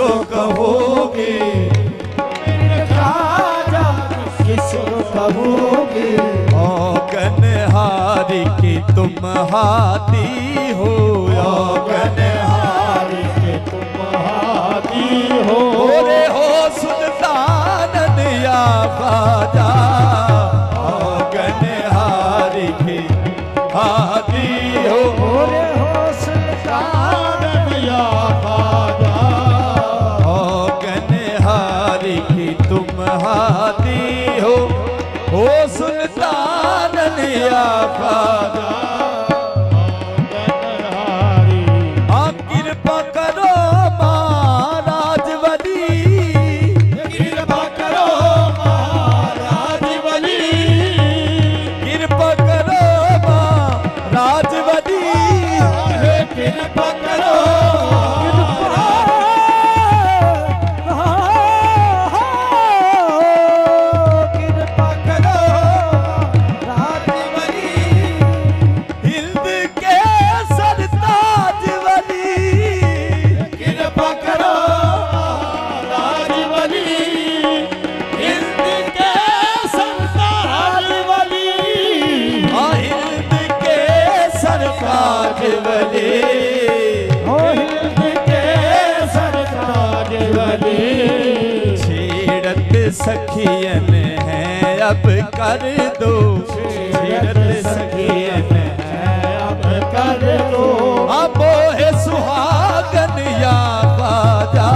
किसको कहोगे, ख्वाजा किसको कहोगे। ओ गनहारी की तुम हाथी हो, ओ गनहारी के तुम हाथी हो। ओरे हो सुल्तान या ख्वाजा, ओ गनहारी की हाथी हो। ओरे हो सुल्तान या ख्वाजा, ओ गनहारी की तुम हाथी हो, ओ सुल्तान या ख्वाजा। गनहारी आ कृपा करो महाराज वली, कृपा करो महाराज वली। कृपा करो महाराज वली, कृपा करो कृपा करो राज वली। हिंद के सरताज वली, कृपा करो राज वली। हिंद के सरताज वली। आ हिंद के सरताज वली, ओ हिंद के सरताज वली। छेड़त सखियन है अब कर दो, छेड़त सखियन है अब कर दो। अब है सुहागन या ख्वाजा,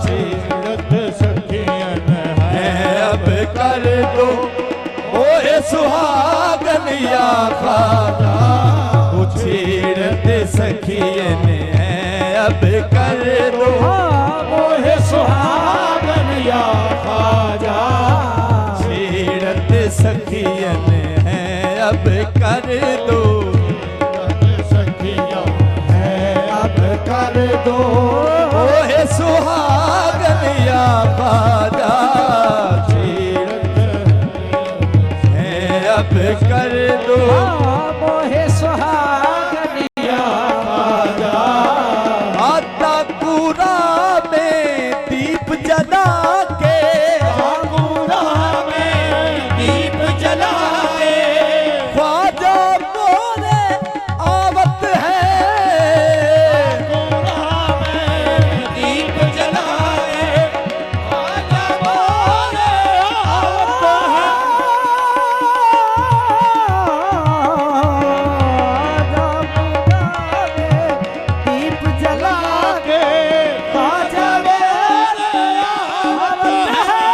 छेड़त सखियन है अब कर दो, ओ है सुहागन या ख्वाजा। वो छेड़त सखियन है अब कर दो, मोहे सुहागन या ख्वाजा। छेड़त सखियन है अब कर दो, सखियन है अब कर दो। ओ है सुहागन या ख्वाजा। छेड़त है अब कर दो, मोहे सुहागन या ख्वाजा। आता पूरा में दीप जला के, आगूरा में दीप जला के। ख्वाजा मोरे आवत है, आगूरा में दीप जला के। ख्वाजा मोरे आवत है। दीप जला के ख्वाजा मोरे आवत है।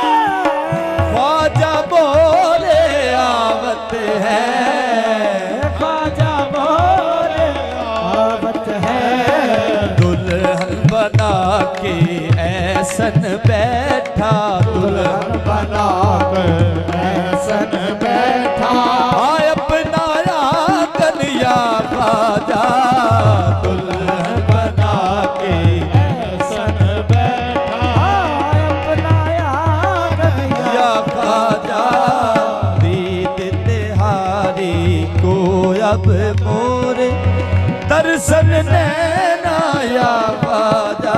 ख्वाजा मोरे आवत है। ख्वाजा मोरे आवत है। दुल्हन बना के ऐसन बैठा, दुल्हन बना कर ऐसन बैठा। आय अपना आंगन या ख्वाजा, दुल्हन बना के ऐसन बैठा। अपना आंगन या ख्वाजा। दीद तिहारी को अब मोरे दर्शन नैना या ख्वाजा।